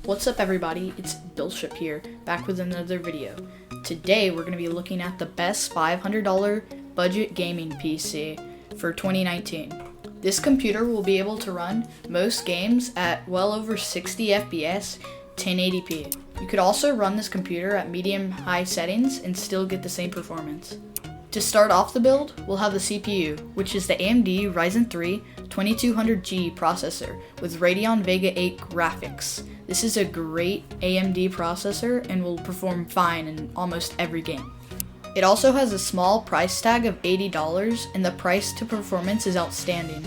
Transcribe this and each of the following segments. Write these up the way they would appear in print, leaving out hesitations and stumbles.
What's up everybody, it's Billship here, back with another video. Today we're going to be looking at the best $500 budget gaming PC for 2019. This computer will be able to run most games at well over 60 FPS, 1080p. You could also run this computer at medium-high settings and still get the same performance. To start off the build, we'll have the CPU, which is the AMD Ryzen 3 2200G processor with Radeon Vega 8 graphics. This is a great AMD processor and will perform fine in almost every game. It also has a small price tag of $80 and the price to performance is outstanding.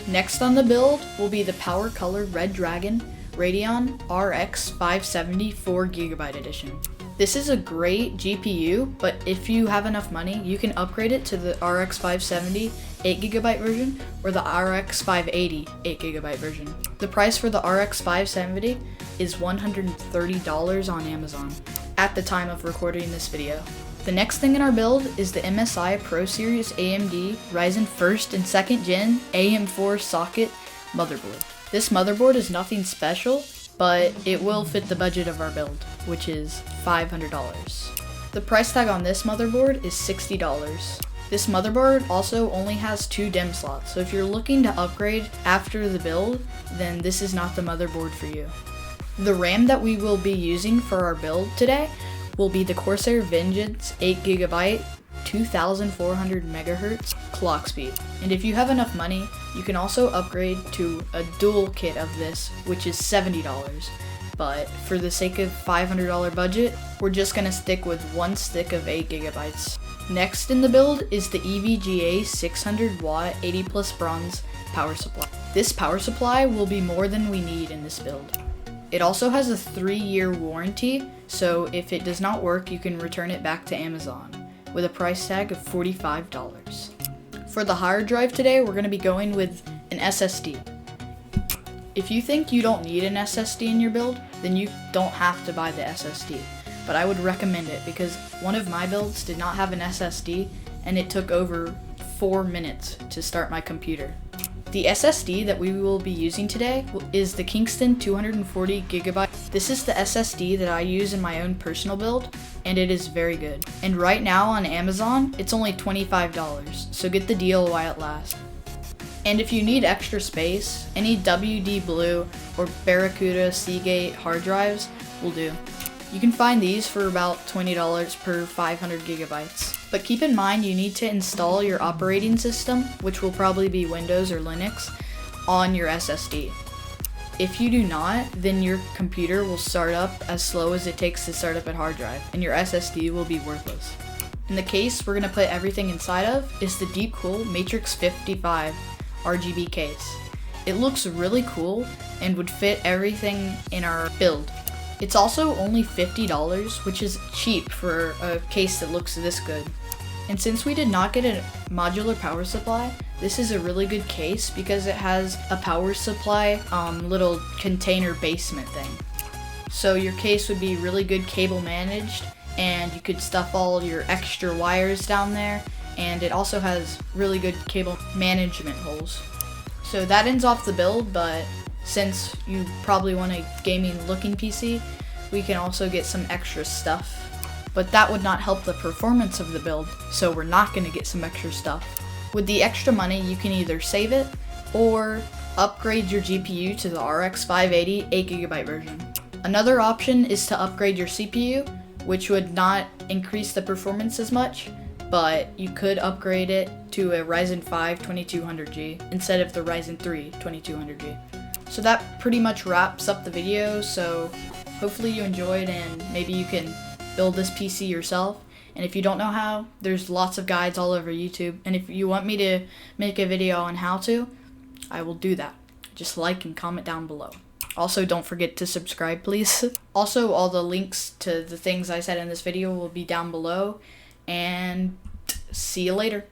Next on the build will be the Power Color Red Dragon Radeon RX 570 4GB edition. This is a great GPU, but if you have enough money, you can upgrade it to the RX 570 8GB version or the RX 580 8GB version. The price for the RX 570 is $130 on Amazon at the time of recording this video. The next thing in our build is the MSI Pro Series AMD Ryzen 1st and 2nd Gen AM4 socket motherboard. This motherboard is nothing special, but it will fit the budget of our build, which is $500. The price tag on this motherboard is $60. This motherboard also only has 2 DIMM slots, so if you're looking to upgrade after the build, then this is not the motherboard for you. The RAM that we will be using for our build today will be the Corsair Vengeance 8GB 2400 MHz clock speed. And if you have enough money, you can also upgrade to a dual kit of this, which is $70. But for the sake of $500 budget, we're just gonna stick with one stick of 8GB. Next in the build is the EVGA 600 watt 80 plus bronze power supply. This power supply will be more than we need in this build. It also has a 3-year warranty, so if it does not work, you can return it back to Amazon with a price tag of $45. For the hard drive today, we're going to be going with an SSD. If you think you don't need an SSD in your build, then you don't have to buy the SSD. But I would recommend it because one of my builds did not have an SSD and it took over 4 minutes to start my computer. The SSD that we will be using today is the Kingston 240GB. This is the SSD that I use in my own personal build, and it is very good. And right now on Amazon, it's only $25, so get the deal while it lasts. And if you need extra space, any WD Blue or Barracuda Seagate hard drives will do. You can find these for about $20 per 500GB. But keep in mind you need to install your operating system, which will probably be Windows or Linux, on your SSD. If you do not, then your computer will start up as slow as it takes to start up a hard drive, and your SSD will be worthless. In the case we're going to put everything inside of is the Deepcool Matrix 55 RGB case. It looks really cool and would fit everything in our build. It's also only $50, which is cheap for a case that looks this good. And since we did not get a modular power supply, this is a really good case because it has a power supply little container basement thing. So your case would be really good cable managed and you could stuff all your extra wires down there, and it also has really good cable management holes. So that ends off the build, but since you probably want a gaming looking PC, we can also get some extra stuff. But that would not help the performance of the build, so we're not going to get some extra stuff. With the extra money, you can either save it or upgrade your GPU to the RX 580 8GB version. Another option is to upgrade your CPU, which would not increase the performance as much, but you could upgrade it to a Ryzen 5 2200G instead of the Ryzen 3 2200G. So that pretty much wraps up the video, so hopefully you enjoyed and maybe you can build this PC yourself. And if you don't know how, there's lots of guides all over YouTube, and if you want me to make a video on how to, I will do that. Just like and comment down below. Also, don't forget to subscribe, please. Also, all the links to the things I said in this video will be down below, and see you later.